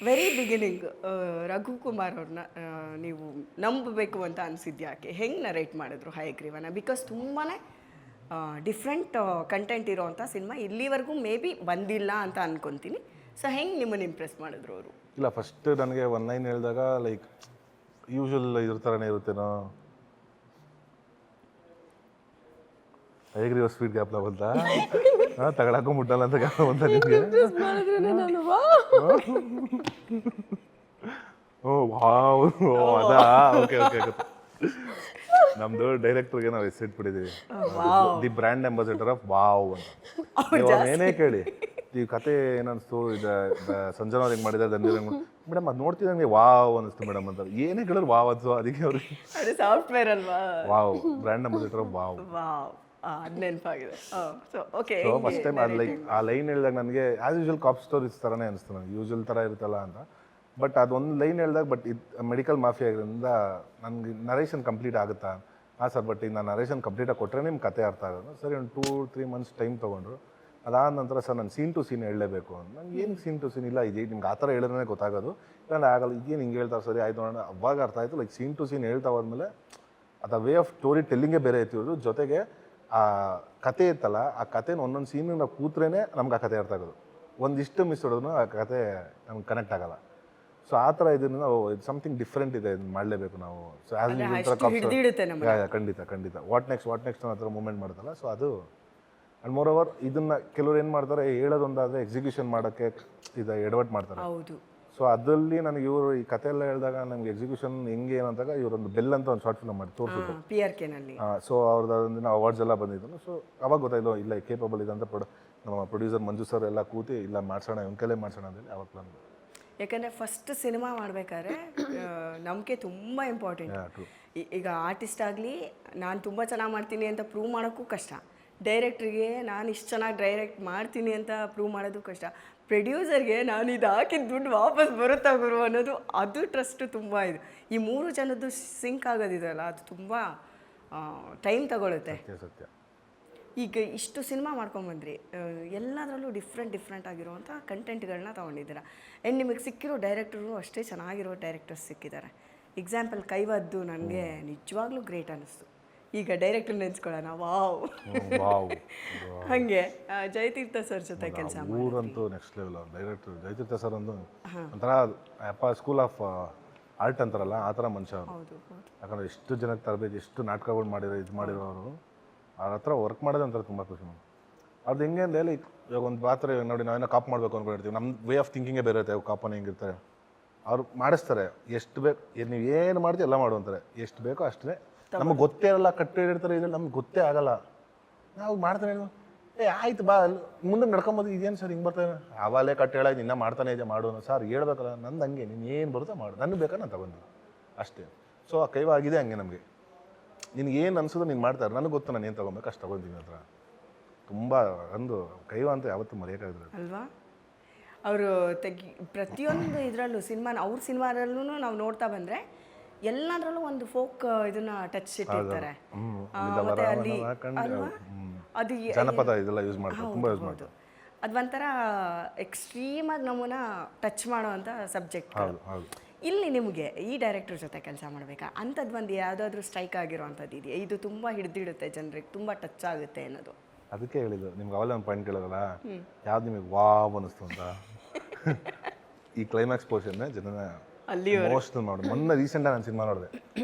Very beginning Raghukumar ಅವ್ರನ್ನ ನೀವು ನಂಬಬೇಕು ಅಂತ ಅನಿಸಿದ್ಯಾಕೆ ಹೆಂಗೆ ನರೇಟ್ ಮಾಡಿದ್ರು ಹಯಗ್ರೀವನ ಬಿಕಾಸ್ ತುಂಬಾ ಡಿಫ್ರೆಂಟ್ ಕಂಟೆಂಟ್ ಇರೋವಂಥ ಸಿನಿಮಾ ಇಲ್ಲಿವರೆಗೂ ಮೇ ಬಿ ಬಂದಿಲ್ಲ ಅಂತ ಅನ್ಕೊತೀನಿ. ಸೊ ಹೆಂಗೆ ನಿಮ್ಮನ್ನು ಇಂಪ್ರೆಸ್ ಮಾಡಿದ್ರು ಅವರು? ಇಲ್ಲ, ಫಸ್ಟ್ ನನಗೆ ಒನ್ ಲೈನ್ ಹೇಳಿದಾಗ ಲೈಕ್ ಯೂಶ್ವಲ್ ಇದ್ರ ಥರನೇ ಇರುತ್ತೇನೋ, ಹೇಗ್ರಿ ಸ್ವೀಟ್ ಗ್ಯಾಪ್ಲ ಬಂತ ತಗೊಳಕ್ಕೂ ಮುಟ್ಟಲ್ಲ ಅಂತ ಗ್ಯಾಪ್ ಬಂತ ನಿಮಗೆ? ಓ ವಾವ್, ಅದಾ, ಓಕೆ ಓಕೆ ಓಕೆ. ನಮ್ದು ಡೈರೆಕ್ಟರ್ಗೆ ನಾವು ಹೆಸರು ಇಟ್ಬಿಟ್ಟಿದ್ದೀವಿ, the brand ambassador of wow ಅಂತ. ನೀವು ಏನೇ ಕೇಳಿ ಈ ಕತೆ ಏನನ್ನಿಸ್ತು, ಇದು ಸಂಜನಾ ಅವ್ರು ಹೆಂಗೆ ಮಾಡಿದ್ದಾರೆ, ಧನ್ವೀರ್ ಹೆಂಗೆ ಮೇಡಮ್ ಅದು ನೋಡ್ತಿದ್ದಂಗೆ ವಾವ್ ಅನ್ನಿಸ್ತು ಮೇಡಮ್ ಅಂತ. ಏನೇ ಕೇಳಿದ್ರು ವಾವ್ ಅನ್ಸು, ಅದಕ್ಕೆ ಅವ್ರಿಗೆ ಸಾಫ್ಟ್ವೇರ್ ಅಲ್ವಾ wow, brand ambassador of wow. ಅದು ನೆನಪಾಗಿದೆ. So okay, so first time ಅದು ಲೈಕ್ ಆ ಲೈನ್ ಹೇಳಿದಾಗ ನನಗೆ ಆ್ಯಸ್ ಯೂಶುವಲ್ ಕಾಪ್ ಸ್ಟೋರೀಸ್ ಥರನೇ ಅನಿಸ್ತು ನನಗೆ, ಯೂಶುವಲ್ ಥರ ಇರುತ್ತಲ್ಲ ಅಂತ. ಬಟ್ ಅದೊಂದು ಲೈನ್ ಹೇಳಿದಾಗ, ಬಟ್ ಇದು ಮೆಡಿಕಲ್ ಮಾಫಿಯಾ ಆಗಿರೋದ್ರಿಂದ ನನಗೆ ನರೇಷನ್ ಕಂಪ್ಲೀಟ್ ಆಗುತ್ತಾ? ಹಾಂ ಸರ್, ಬಟ್ ಈಗ ನಾನು ನರೇಷನ್ ಕಂಪ್ಲೀಟಾಗಿ ಕೊಟ್ಟರೆ ನಿಮ್ಮ ಕತೆ ಅರ್ಥ ಆಗೋದು. ಸರಿ, ಒಂದು 2-3 ಮಂತ್ಸ್ ಟೈಮ್ ತೊಗೊಂಡ್ರು. ಅದಾದ ನಂತರ ಸರ್ ನಾನು ಸೀನ್ ಟು ಸೀನ್ ಹೇಳಲೇಬೇಕು ಅಂತ. ನಂಗೆ ಏನು ಸೀನ್ ಟು ಸೀನ್ ಇಲ್ಲ, ಇದೆ ನಿಮ್ಗೆ ಆ ಥರ ಹೇಳಿದ್ರೆ ಗೊತ್ತಾಗೋದು, ಇಲ್ಲ ಆಗಲ್ಲ, ಇದೇನು ಹಿಂಗೆ ಹೇಳ್ತಾರೆ, ಸರಿ ಆಯಿತು ನೋಡೋಣ. ಅವಾಗ ಅರ್ಥ ಆಯಿತು, ಲೈಕ್ ಸೀನ್ ಟು ಸೀನ್ ಹೇಳ್ತಾ ಹೋದ್ಮೇಲೆ ಅದು ವೇ ಆಫ್ ಸ್ಟೋರಿ ಟೆಲ್ಲಿಂಗೇ ಬೇರೆ ಇರ್ತಿರೋದು. ಜೊತೆಗೆ ಆ ಕತೆ ಇತ್ತಲ್ಲ, ಆ ಕತೆನ ಒಂದೊಂದು ಸೀನ್ ನಾವು ಕೂತ್ರೇ ನಮ್ಗೆ ಆ ಕತೆ ಅರ್ಥ ಆಗೋದು. ಒಂದಿಷ್ಟು ಮಿಸ್ ಹೊಡೋದು ಆ ಕತೆ ನಮ್ಗೆ ಕನೆಕ್ಟ್ ಆಗಲ್ಲ. ಸೊ ಆ ಥರ ಇದನ್ನು ನಾವು ಸಮಥಿಂಗ್ ಡಿಫ್ರೆಂಟ್ ಇದೆ, ಇದನ್ನು ಮಾಡಲೇಬೇಕು ನಾವು. ಸೊ ಖಂಡಿತ ಖಂಡಿತ ವಾಟ್ ನೆಕ್ಸ್ಟ್ ಅನ್ನೋ ಥರ ಮೂಮೆಂಟ್ ಮಾಡ್ತಲ್ಲ. ಸೊ ಅದು ಆ್ಯಂಡ್ ಮೋರ್ ಓವರ್ ಇದನ್ನು ಕೆಲವ್ರು ಏನು ಮಾಡ್ತಾರೆ, ಹೇಳೋದೊಂದಾದರೆ ಎಕ್ಸಿಕ್ಯೂಷನ್ ಮಾಡೋಕ್ಕೆ ಇದು ಎಡವಟ್ ಮಾಡ್ತಾರೆ. ಸೊ ಅದರಲ್ಲಿ ನನಗೆ ಇವರು ಈ ಕತೆ ಎಲ್ಲ ಹೇಳಿದಾಗ ನಮ್ಗೆ ಎಕ್ಸಿಕ್ಯೂಷನ್ ಹೆಂಗೆ ಏನು ಅಂದಾಗ ಇವರೊಂದು ಬೆಲ್ ಅಂತ ಒಂದು ಶಾರ್ಟ್ ಫಿಲ್ಮ್ ಮಾಡಿ ತೋರಿಸಿದ್ರು PRK-ನಲ್ಲಿ. ಸೊ ಅವ್ರದ್ದು ಅವಾರ್ಡ್ಸ್ ಎಲ್ಲ ಬಂದಿದ್ದು. ಸೊ ಅವಾಗ ಗೊತ್ತಾಯಿಲ್ಲ, ಇಲ್ಲ ಕೇಪಬಲ್ ಇದೆ ಅಂತ ನಮ್ಮ ಪ್ರೊಡ್ಯೂಸರ್ ಮಂಜು ಸರ್ ಎಲ್ಲ ಕೂತಿ ಇಲ್ಲ ಮಾಡ್ಸೋಣ, ಇವ್ನ ಕೈಲೇ ಮಾಡ್ಸೋಣ ಅಂತೇಳಿ ಅವಾಗ ಪ್ಲಾನ್. ಯಾಕಂದರೆ ಫಸ್ಟ್ ಸಿನಿಮಾ ಮಾಡಬೇಕಾದ್ರೆ ನಂಬಿಕೆ ತುಂಬ ಇಂಪಾರ್ಟೆಂಟ್. ಈಗ ಆರ್ಟಿಸ್ಟ್ ಆಗಲಿ ನಾನು ತುಂಬ ಚೆನ್ನಾಗಿ ಮಾಡ್ತೀನಿ ಅಂತ ಪ್ರೂವ್ ಮಾಡೋಕ್ಕೂ ಕಷ್ಟ, ಡೈರೆಕ್ಟ್ರಿಗೆ ನಾನು ಇಷ್ಟು ಚೆನ್ನಾಗಿ ಡೈರೆಕ್ಟ್ ಮಾಡ್ತೀನಿ ಅಂತ ಪ್ರೂವ್ ಮಾಡೋದು ಕಷ್ಟ, ಪ್ರೊಡ್ಯೂಸರ್ಗೆ ನಾನು ಇದು ಹಾಕಿದ ದುಡ್ಡು ವಾಪಸ್ ಬರುತ್ತಾ ಗುರು ಅನ್ನೋದು, ಅದು ಟ್ರಸ್ಟ್ ತುಂಬ ಇದು. ಈ 3 ಜನದ್ದು ಸಿಂಕ್ ಆಗೋದಿದೆಯಲ್ಲ, ಅದು ತುಂಬ ಟೈಮ್ ತಗೊಳುತ್ತೆ. ಸತ್ಯ. ಈಗ ಇಷ್ಟು ಸಿನಿಮಾ ಮಾಡ್ಕೊಂಬಂದ್ರಿ, ಎಲ್ಲದರಲ್ಲೂ ಡಿಫ್ರೆಂಟ್ ಆಗಿರುವಂಥ ಕಂಟೆಂಟ್ಗಳನ್ನ ತೊಗೊಂಡಿದ್ದೀರ. ಆ್ಯಂಡ್ ನಿಮಗೆ ಸಿಕ್ಕಿರೋ ಡೈರೆಕ್ಟರು ಅಷ್ಟೇ ಚೆನ್ನಾಗಿರೋ ಡೈರೆಕ್ಟರ್ಸ್ ಸಿಕ್ಕಿದ್ದಾರೆ. ಎಕ್ಸಾಂಪಲ್ ಕೈವದ್ದು ನನಗೆ ನಿಜವಾಗ್ಲೂ ಗ್ರೇಟ್ ಅನ್ನಿಸ್ತು. ಈಗ ಡೈರೆಕ್ಟರ್ ನೆನೆಸ್ಕೊಳ್ಳೋಣ, ವಾವ್. ಹಾಗೆ ಜಯತೀರ್ಥ ಸರ್ ಜೊತೆ ಕೆಲಸ ಊರಂತೂ next level. Director Jayatheertha sir ಒಂದು ಒಂಥರ ಅಪ್ಪ ಸ್ಕೂಲ್ ಆಫ್ ಆರ್ಟ್ ಅಂತಾರಲ್ಲ, ಆ ಥರ ಮನುಷ್ಯ ಅವರು. ಯಾಕಂದರೆ ಎಷ್ಟು ಜನಕ್ಕೆ ತರಬೇತಿ, ಎಷ್ಟು ನಾಟಕಗಳು ಮಾಡಿರೋರು ಅವ್ರ ಹತ್ರ ವರ್ಕ್ ಮಾಡೋದು ಅಂತಾರೆ ತುಂಬ ಖುಷಿ. ಅದು ಹೆಂಗೆ ಅಂದರೆ ಲೈಕ್ ಇವಾಗ ಒಂದು ಪಾತ್ರೆ ನೋಡಿ ನಾವೇನೋ ಕಾಪ್ ಮಾಡಬೇಕು ಅಂದ್ಕೊಂಡಿರ್ತೀವಿ, ನಮ್ಮ ವೇ ಆಫ್ ಥಿಂಕಿಂಗೇ ಬೇರೆ ಇರುತ್ತೆ. ಕಾಪನ ಹೆಂಗಿರ್ತಾರೆ ಅವ್ರು ಮಾಡಿಸ್ತಾರೆ, ಎಷ್ಟು ಬೇಕು ನೀವು ಏನು ಮಾಡ್ತೀವಿ ಎಲ್ಲ ಮಾಡುವಂತಾರೆ, ಎಷ್ಟು ಬೇಕೋ ಅಷ್ಟೇ. ನಮಗೆ ಗೊತ್ತೇ ಇರಲ್ಲ, ಕಟ್ಟು ಹೇಳಿರ್ತಾರೆ, ಇದ್ರಲ್ಲಿ ನಮ್ಗೆ ಗೊತ್ತೇ ಆಗಲ್ಲ. ನಾವು ಮಾಡ್ತಾನೆ ಆಯ್ತು ಬಾ ಮುಂದೆ ನಡ್ಕೊಂಬೋದು, ಇದೇನು ಸರ್ ಹಿಂಗೆ ಬರ್ತಾನೆ, ಆವಾಗಲೇ ಕಟ್ಟು ಹೇಳಾಯ್ತು ಇನ್ನೂ ಮಾಡ್ತಾನೆ ಇದೆ ಮಾಡು ಸರ್ ಹೇಳ್ಬೇಕಲ್ಲ. ನಂದು ಹಂಗೆ ನೀನು ಏನು ಬರುತ್ತೋ ಮಾಡು, ನನಗೆ ಬೇಕಾ ನಾನು ತಗೊಂಡು ಅಷ್ಟೇ. ಸೊ ಆ ಕೈವಾಗಿದೆ ಹಂಗೆ ನಮಗೆ, ನಿನಗೆ ಏನು ಅನ್ಸೋದು ನೀನು ಮಾಡ್ತಾರೆ, ನನಗೆ ಗೊತ್ತು ನಾನು ಏನು ತೊಗೊಬೇಕು ಅಷ್ಟು ತೊಗೊತೀನಿ ಹತ್ರ. ತುಂಬ ಒಂದು ಕೈವ ಅಂತ ಯಾವತ್ತೂ ಮರೆಯೋಕ್ಕಾಗಲ್ಲ ಅಲ್ವಾ. ಅವರು ಪ್ರತಿಯೊಂದು ಇದರಲ್ಲೂ ಅವ್ರ ಸಿನಿಮಾದಲ್ಲೂ ನಾವು ನೋಡ್ತಾ ಬಂದರೆ ಎಲ್ಲದರಲ್ಲೂ ಒಂದು ಫೋಕ್ ಇದನ್ನ ಟಚ್ ಇಟ್ಟಿರ್ತಾರೆ. ಅದು ಜನಪದ ಇದೆಲ್ಲ ಯೂಸ್ ಮಾಡ್ತಾರೆ, ತುಂಬ ಯೂಸ್ ಮಾಡ್ತಾರೆ. ಅದು ಒಂಥರ ಎಕ್ಸ್ಟ್ರೀಮಾಗಿ ನಮ್ಮನ್ನ ಟಚ್ ಮಾಡೋವಂಥ ಸಬ್ಜೆಕ್ಟ್. ಇಲ್ಲಿ ನಿಮಗೆ ಈ ಡೈರೆಕ್ಟರ್ ಜೊತೆ ಕೆಲಸ ಮಾಡಬೇಕಾ ಅಂಥದ್ದು ಒಂದು ಯಾವುದಾದ್ರೂ ಸ್ಟ್ರೈಕ್ ಆಗಿರೋವಂಥದ್ದು ಇದೆಯಾ, ಇದು ತುಂಬ ಹಿಡಿದಿಡುತ್ತೆ ಜನರಿಗೆ, ತುಂಬ ಟಚ್ ಆಗುತ್ತೆ ಅನ್ನೋದು? ಅದಕ್ಕೆ ಹೇಳಿದ್ದು ನಿಮ್ಗೆ ಅವೆಲ್ಲ ಒಂದು ಪಾಯಿಂಟ್ ಕೇಳೋದಲ್ಲ, ಯಾವ್ದು ನಿಮಗೆ ವಾವ್ ಅನ್ನಿಸ್ತು ಅಂತ. ಈ ಕ್ಲೈಮ್ಯಾಕ್ಸ್ ಪೋರ್ಷನ್ ಜನನ ಅಲ್ಲಿ ಮೋಸ್ಟ್ಲಿ ನೋಡಿ. ಮೊನ್ನೆ ರೀಸೆಂಟಾಗಿ ನಾನು ಸಿನಿಮಾ ನೋಡಿದೆ,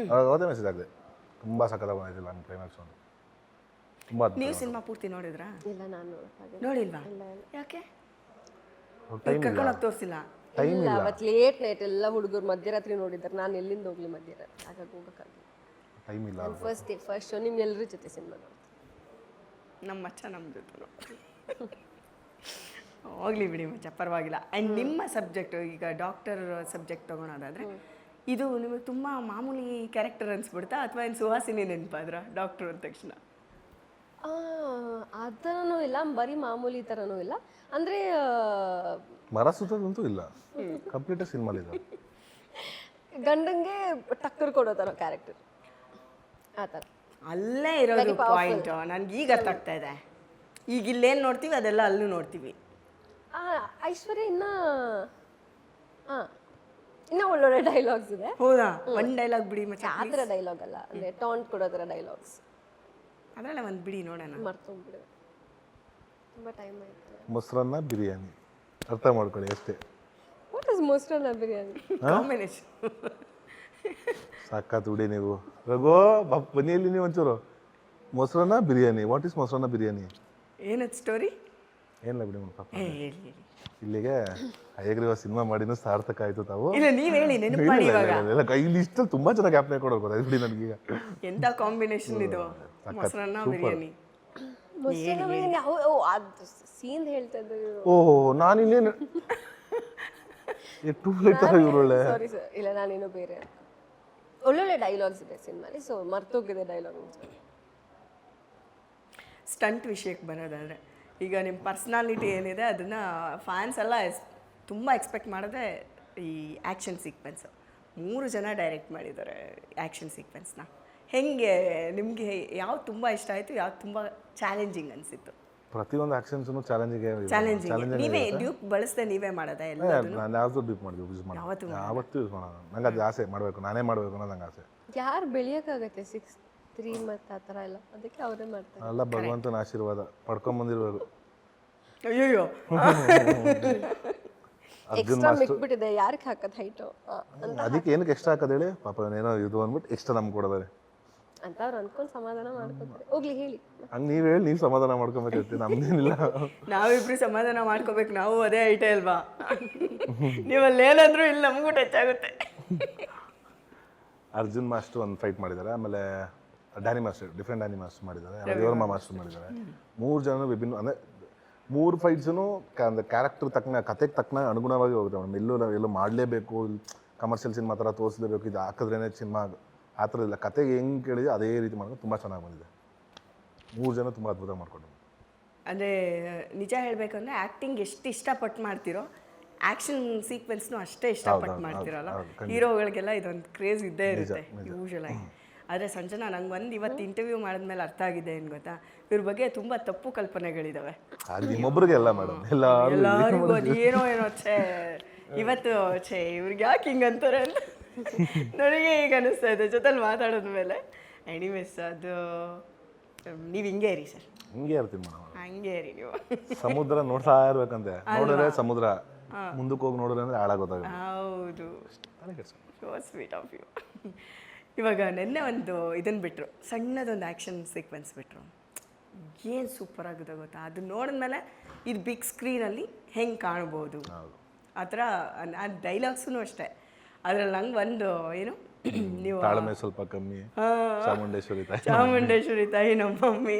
ಅದೇ ಮೆಸೇಜ್ ಆಗಿದೆ, ತುಂಬ ಸಕ್ಕತ್ತಾಗಿ ಬಂದಿದ್ದಿಲ್ಲ ನನ್ನ ಕ್ಲೈಮ್ಯಾಕ್ಸ್ ಒಂದು. ತುಂಬ. ನೀವು ಸಿನಿಮಾ ಪೂರ್ತಿ ನೋಡಿದ್ರಾ? ಇಲ್ಲ, ನಾನು ನೋಡಿಲ್ವಾ? ಯಾಕೆ ಕರ್ಕೊಂಡೋಗಿ ತೋರಿಸಿಲ್ಲ? ಟೈಮ್ ಇಲ್ಲ, ಅವತ್ತು ಲೇಟ್ ನೈಟ್ ಎಲ್ಲ ಹುಡುಗರು ಮಧ್ಯರಾತ್ರಿ ನೋಡಿದ್ದಾರೆ, ನಾನು ಎಲ್ಲಿಂದ ಹೋಗ್ಲಿ ಮಧ್ಯರಾತ್ರಿ, ಹಾಗಾಗಿ ಹೋಗೋಕ್ಕಾಗಲ್ಲ, ಟೈಮ್ ಇಲ್ಲ. ಫಸ್ಟ್ ಶೋ ನಿಮ್ಮ ಎಲ್ಲರ ಜೊತೆ ಸಿನಿಮಾ ನೋಡಿ. ನಮ್ಮ ಮಚ್ಚ ನಮ್ಮ ಜೊತೆ ಹೋಗ್ಲಿ ಬಿಡಿ ಮಚ್ಚ, ಪರವಾಗಿಲ್ಲ. ಆ್ಯಂಡ್ ನಿಮ್ಮ ಸಬ್ಜೆಕ್ಟು ಈಗ ಡಾಕ್ಟರ್ ಸಬ್ಜೆಕ್ಟ್ ತೊಗೊಳೋದಾದರೆ ಇದು ನಿಮಗೆ ತುಂಬ ಮಾಮೂಲಿ ಕ್ಯಾರೆಕ್ಟರ್ ಅನ್ಸ್ಬಿಡ್ತಾ ಅಥವಾ ಏನು ಸುಹಾಸಿನಿ ನೆನಪಾದ್ರ ಡಾಕ್ಟ್ರು ಅಂದ ತಕ್ಷಣ? ಆ ಥರನೂ ಇಲ್ಲ, ಬರೀ ಮಾಮೂಲಿ ಥರನೂ ಇಲ್ಲ. ಅಂದರೆ ಮರ ಸುತ್ತದಂತೂ ಇಲ್ಲ, ಕಂಪ್ಲೀಟಾಗಿ ಸಿನಿಮಾಲಿದೆ. ಗಂಡಂಗೆ ಟಕ್ಕರ್ ಕೊಡೋ ಥರ ಕ್ಯಾರೆಕ್ಟರ್, ಆ ಥರ. ಅಲ್ಲೇ ಇರೋದು ಪಾಯಿಂಟ್ ನನಗೆ ಈಗ ಅರ್ಥ ಆಗ್ತಾ ಇದೆ. ಈಗ ಇಲ್ಲೇನು ನೋಡ್ತೀವಿ ಅದೆಲ್ಲ ಅಲ್ಲೂ ನೋಡ್ತೀವಿ. ಐಶ್ವರ್ಯ ಇನ್ನ ಹಾಂ, ಇನ್ನೂ ಒಳ್ಳೊಳ್ಳೆ ಡೈಲಾಗ್ಸ್ ಇದೆ. ಹೌದಾ? ಒಂದು ಡೈಲಾಗ್ ಬಿಡಿ ಮಚ್ಚ. ಆ ಥರ ಡೈಲಾಗ್ ಅಲ್ಲ, ಅಂದರೆ ಟಾಂಟ್ ಕೊಡೋ ಥರ ಡೈಲಾಗ್ಸ್. ಅದರಲ್ಲ ಒಂದು ಬಿಡಿ ನೋಡೋಣ. ಮರ್ತೋಗ್ಬಿಡು, ತುಂಬ ಟೈಮ್ ಆಯಿತು. ಮೊಸರನ್ನ ಬಿರಿಯಾನಿ ಅರ್ಥ ಮಾಡ್ಕೊಳ್ಳಿ ಅಷ್ಟೇ. ವಾಟ್ ಇಸ್ ಮೊಸರನ್ನ ಬಿರಿಯಾನಿ? ಕಾಂಬಿನೇಷನ್ ಸಾಕಾತು ಬಿಡಿ ನೀವು. ರಘು ಬನ್ನಿಯಲ್ಲಿ ನೀವು ಒಂಚೂರು. ಮೊಸರನ್ನ ಬಿರಿಯಾನಿ, ವಾಟ್ ಇಸ್ ಮೊಸರನ್ನ ಬಿರಿಯಾನಿ? ಏನದು ಸ್ಟೋರಿ? ಏನಿಲ್ಲ ಬಿಡಿ ಪಾಪ. ಹೇಳಿ ಹೇಳಿ. ಇಲ್ಲಿಗೆ ಹಯಗ್ರೀವ ಸಿನಿಮಾ ಮಾಡಿನೂ ಸಾರ್ಥಕ ಆಯ್ತು. ತಾವು ಇಲ್ಲ ನೀವು ಹೇಳಿ, ನೆನಪು ಮಾಡಿ ಇವಾಗ. ಇಲ್ಲಿ ಇಷ್ಟಲ್ಲಿ ತುಂಬಾ ಚೆನ್ನಾಗಿ ಜ್ಞಾಪನೆ ಕೊಡೋದು ಬಿಡಿ ನನಗೀಗ. ಎಂಥ ಕಾಂಬಿನೇಷನ್ ಇದು, ಮೊಸರನ್ನ ಬಿರಿಯಾನಿ. ಮೊಸರನ್ನ ಬಿರಿಯಾನಿ ಅದು ಸೀನ್ ಹೇಳ್ತಾ ಇದ್ರು. ಓಹೋ, ನಾನಿನ್ನೇನು ಟೂ ಲೈಟ್ ತರ ಇವ್ರೊಳ್ಳೆ. ಸಾರಿ ಸರ್, ಇಲ್ಲ ನಾನೇನೋ ಬೇರೆ. ಒಳ್ಳೊಳ್ಳೆ ಡೈಲಾಗ್ಸ್ ಇದೆ ಸಿನಿಮಾಲಿ, ಸೊ ಮರ್ತೋಗಿದೆ ಡೈಲಾಗ್. ಸ್ಟಂಟ್ ವಿಷಯಕ್ಕೆ ಬರೋದಾದರೆ, ಈಗ ನಿಮ್ಮ ಪರ್ಸ್ನಾಲಿಟಿ ಏನಿದೆ ಅದನ್ನು ಫ್ಯಾನ್ಸ್ ಎಲ್ಲ ತುಂಬ ಎಕ್ಸ್ಪೆಕ್ಟ್ ಮಾಡೋದೇ ಈ ಆ್ಯಕ್ಷನ್ ಸೀಕ್ವೆನ್ಸು. 3 ಜನ ಡೈರೆಕ್ಟ್ ಮಾಡಿದ್ದಾರೆ ಆ್ಯಕ್ಷನ್ ಸೀಕ್ವೆನ್ಸ್ನ. ಹೆಂಗೆ ನಿಮಗೆ ಯಾವ್ದು ತುಂಬ ಇಷ್ಟ ಆಯಿತು, ಯಾವ್ದು ತುಂಬ ಚಾಲೆಂಜಿಂಗ್ ಅನಿಸಿತ್ತು? ಪ್ರತಿಯೊಂದು ಆಕ್ಷನ್ಸ್ನು ಚಾಲೆಂಜಿಂಗ್. ನೀವೇ ಡ್ಯೂಪ್ ಬಳಸದೆ ನೀವೇ ಮಾಡೋದಾ ಎಲ್ಲ? ನಾನು ಯಾವ್ದು ಡ್ಯೂಪ್ ಮಾಡಿದ್ವಿ, ಯೂಸ್ ಮಾಡಿ ಯಾವತ್ತೂ ಯೂಸ್ ಮಾಡೋಣ. ನಂಗೆ ಅದು ಆಸೆ ಮಾಡಬೇಕು, ನಾನೇ ಮಾಡಬೇಕು ಅನ್ನೋದು ನಂಗೆ ಆಸೆ. ಯಾರು ಬೆಳೆಯೋಕ್ಕಾಗತ್ತೆ 6'3" ಮತ್ತು ಆ ಥರ ಎಲ್ಲ, ಅದಕ್ಕೆ ಅವರೇ ಮಾಡ್ತಾರೆ. ಎಲ್ಲ ಭಗವಂತನ ಆಶೀರ್ವಾದ ಪಡ್ಕೊಂಬಂದಿರ್ಬೇಕು. ಅಯ್ಯೋ ಎಕ್ಸ್ಟ್ರಾ ಮಿಕ್ಬಿಟ್ಟಿದೆ, ಯಾರಿಗೆ ಹಾಕತ್ ಹೈಟು ಅದಕ್ಕೆ ಏನಕ್ಕೆ ಎಕ್ಸ್ಟ್ರಾ ಹಾಕೋದು ಹೇಳಿ? ಪಾಪ ಏನೋ ಇದು ಅಂದ್ಬಿಟ್ಟು ಎಕ್ಸ್ಟ್ರಾ ನಮ್ಗೆ ಕೊಡೋದಾರೆ ಅಂತ ಅವ್ರು ಅಂದ್ಕೊಂಡು ಸಮಾಧಾನ ಮಾಡ್ಕೊತಾರೆ. ಹೋಗ್ಲಿ ಹೇಳಿ, ಹಂಗೆ ನೀವು ಹೇಳಿ, ನೀವು ಸಮಾಧಾನ ಮಾಡ್ಕೊಬೇಕಿರ್ತೀವಿ, ನಮ್ದೇನಿಲ್ಲ. ನಾವಿಬ್ರು ಸಮಾಧಾನ ಮಾಡ್ಕೋಬೇಕು, ನಾವು ಅದೇ ಐಟೇ ಅಲ್ವಾ? ನೀವಲ್ಲಿ ಏನಂದ್ರೂ ಇಲ್ಲಿ ನಮಗೂ ಟಚ್ ಆಗುತ್ತೆ. ಅರ್ಜುನ್ ಮಾಸ್ಟರ್ ಒಂದು ಫೈಟ್ ಮಾಡಿದ್ದಾರೆ, ಆಮೇಲೆ Danny master, different Danny master ಮಾಡಿದ್ದಾರೆ, ರವಿವರ್ಮ ಮಾಸ್ಟರ್ ಮಾಡಿದ್ದಾರೆ. 3 ಜನ ವಿಭಿನ್ನ, ಅಂದರೆ 3 ಫೈಟ್ಸೂ ಕ್ಯಾರೆಕ್ಟರ್ ತಕ್ಕನ, ಕತೆಗೆ ತಕ್ಕನ ಅನುಗುಣವಾಗಿ ಹೋಗುತ್ತೆ ಮೇಡಮ್. ಎಲ್ಲೂ ಮಾಡಲೇಬೇಕು, ಕಮರ್ಷಿಯಲ್ ಸಿನಿಮಾ ಥರ ತೋರಿಸಲೇಬೇಕು, ಇದು ಹಾಕಿದ್ರೇ ಸಿನಿಮಾ ಆ ಥರ ಇಲ್ಲ. ಕತೆಗೆ ಹೆಂಗೆ ಕೇಳಿದೆ ಅದೇ ರೀತಿ ಮಾಡ್ಕೊಂಡು ತುಂಬ ಚೆನ್ನಾಗಿ ಬಂದಿದೆ. 3 ಜನ ತುಂಬ ಅದ್ಭುತ ಮಾಡ್ಕೊಂಡು. ಅಂದರೆ ನಿಜ ಹೇಳಬೇಕಂದ್ರೆ ಆ್ಯಕ್ಟಿಂಗ್ ಎಷ್ಟು ಇಷ್ಟಪಟ್ಟು ಮಾಡ್ತಿರೋ, ಆ್ಯಕ್ಷನ್ ಸೀಕ್ವೆನ್ಸ್ನು ಅಷ್ಟೇ ಇಷ್ಟಪಟ್ಟು ಮಾಡ್ತಿರಲ್ಲ. ಹೀರೋಗಳಿಗೆಲ್ಲ ಇದೊಂದು ಕ್ರೇಜ್ ಇದ್ದೇ ಇರುತ್ತೆ ಯೂಶಲಾಗಿ. ಆದರೆ ಸಂಜನಾ, ನಂಗೆ ಇವತ್ತು ಇಂಟರ್ವ್ಯೂ ಮಾಡಿದ್ಮೇಲೆ ಅರ್ಥ ಆಗಿದೆ ಏನು ಗೊತ್ತಾ, ಇವ್ರ ಬಗ್ಗೆ ತುಂಬ ತಪ್ಪು ಕಲ್ಪನೆಗಳಿದ್ದಾವೆ. ನಿಮ್ಮೊಬ್ರಿಗೆ ಎಲ್ಲ ಮೇಡಮ್, ಎಲ್ಲರಿಗೂ ಅದು ಏನೋ ಇವತ್ತು ಇವ್ರಿಗೆ ಯಾಕೆ ಹಿಂಗೆ ಅಂತಾರೆ ಅಂತ ನನಗೆ ಈಗ ಅನಿಸ್ತಾ ಇದೆ ಜೊತೆಲಿ ಮಾತಾಡೋದ್ಮೇಲೆ. ಎನಿವೇಸ್, ಅದು ನೀವು ಹಿಂಗೆ ಇರಿ ಸರ್, ಹಿಂಗೆ ಇರ್ತೀವಿ ಮೇಡಮ್, ಹಂಗೆ ಇರಿ ನೀವು. ಸಮುದ್ರ ನೋಡ್ತಾ ಇರ್ಬೇಕಂತೆ, ನೋಡಿದ್ರೆ ಸಮುದ್ರ, ಮುಂದಕ್ಕೆ ಹೋಗಿ ನೋಡಿದ್ರೆ ಅಂದರೆ ಹಾಳಾಗೋದಾಗ. ಹೌದು, ಸೋ ಸ್ವೀಟ್ ಆಫ್ ಯು. ಇವಾಗ ನೆನ್ನೆ ಒಂದು ಇದನ್ನು ಬಿಟ್ಟರು, ಸಣ್ಣದೊಂದು ಆ್ಯಕ್ಷನ್ ಸೀಕ್ವೆನ್ಸ್ ಬಿಟ್ಟರು, ಏನು ಸೂಪರ್ ಆಗಿದೆ ಗೊತ್ತಾ? ಅದು ನೋಡಿದ್ಮೇಲೆ ಇದು ಬಿಗ್ ಸ್ಕ್ರೀನಲ್ಲಿ ಹೆಂಗೆ ಕಾಣ್ಬೋದು ಆ ಥರ. ಆ ಡೈಲಾಗ್ಸೂ ಅಷ್ಟೇ. ಅದ್ರಲ್ಲಿ ನಂಗೆ ಒಂದು ಏನು, ನೀವು ತಾಳ್ಮೆ ಸ್ವಲ್ಪ ಕಮ್ಮಿ, ಚಾಮುಂಡೇಶ್ವರಿ ತಾಯಿ ನಮ್ಮ ಮಮ್ಮಿ,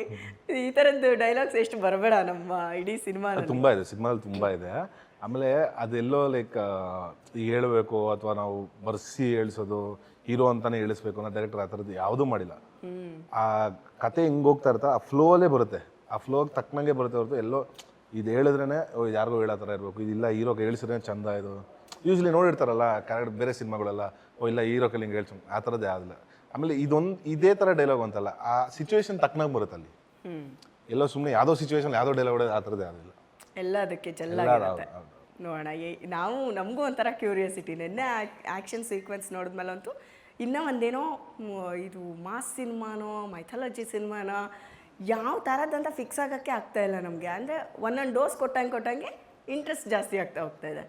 ಈ ಥರದ್ದು ಡೈಲಾಗ್ಸ್ ಎಷ್ಟು ಬರಬೇಡ ನಮ್ಮ ಇಡೀ ಸಿನಿಮಾ. ತುಂಬ ಇದೆ ಸಿನಿಮಾದಲ್ಲಿ, ತುಂಬ ಇದೆ. ಆಮೇಲೆ ಅದೆಲ್ಲೋ ಲೈಕ್ ಈಗ ಹೇಳಬೇಕು ಅಥವಾ ನಾವು ಬರ್ಸಿ ಹೇಳಿಸೋದು, ಹೀರೋ ಅಂತಾನೆ ಹೇಳಿಸ್ಬೇಕು ಅನ್ನೋ ಡೈರೆಕ್ಟರ್ ಆ ಥರದ್ದು ಯಾವುದೂ ಮಾಡಿಲ್ಲ. ಆ ಕತೆ ಹಿಂಗೆ ಹೋಗ್ತಾ ಇರ್ತಾ ಆ ಫ್ಲೋಲೇ ಬರುತ್ತೆ, ಆ ಫ್ಲೋಗೆ ತಕ್ಕನಂಗೆ ಬರುತ್ತೆ ಹೊರತು ಎಲ್ಲೋ ಇದು ಹೇಳಿದ್ರೇ ಯಾರಿಗೋ ಹೇಳೋ ಥರ ಇರಬೇಕು, ಇದಿಲ್ಲ ಹೀರೋಗೆ ಹೇಳಿಸಿದ್ರೆ ಚಂದ. ಇದು ಯೂಶ್ವಲಿ ನೋಡಿರ್ತಾರಲ್ಲ ಕ್ಯಾರೆಕ್ಟರ್ ಬೇರೆ ಸಿನಿಮಾಗಳೆಲ್ಲ, ಇಲ್ಲ ಹೀರೋಕಲ್ಲಿ ಹಿಂಗೆ ಹೇಳ್ಸು, ಆ ಥರದ್ದೇ ಆಗಿಲ್ಲ. ಆಮೇಲೆ ಇದೇ ಥರ ಡೈಲಾಗ್ ಅಂತಲ್ಲ, ಆ ಸಿಚುವೇಶನ್ ತಕ್ಕನಾಗಿ ಬರುತ್ತೆ ಅಲ್ಲಿ. ಎಲ್ಲೋ ಸುಮ್ಮನೆ ಯಾವುದೋ ಸಿಚುವೇಶನ್ ಯಾವುದೋ ಡೈಲಾಗ್ ಹೊಡೆದು ಆ ಥರದ್ದೇ ಆಗಿಲ್ಲ, ಎಲ್ಲ ಅದಕ್ಕೆ ಚೆಲ್ಲಾಗಿರುತ್ತೆ. ನೋಡೋಣ, ನಮಗೂ ಒಂಥರ ಕ್ಯೂರಿಯಾಸಿಟಿ. ನೆನ್ನೆ ಆ್ಯಕ್ಷನ್ ಸೀಕ್ವೆನ್ಸ್ ನೋಡಿದ್ಮೇಲೆ ಅಂತೂ ಇನ್ನೂ ಒಂದೇನೋ ಇದು ಮಾಸ್ ಸಿನಿಮಾನೋ ಮೈಥಾಲಜಿ ಸಿನಿಮಾನೋ ಯಾವ ಥರದ್ದಂತ ಫಿಕ್ಸ್ ಆಗೋಕ್ಕೆ ಆಗ್ತಾಯಿಲ್ಲ ನಮಗೆ. ಅಂದರೆ ಒಂದೊಂದು ಡೋಸ್ ಕೊಟ್ಟಂಗೆ ಇಂಟ್ರೆಸ್ಟ್ ಜಾಸ್ತಿ ಆಗ್ತಾ ಹೋಗ್ತಾ ಇದೆ.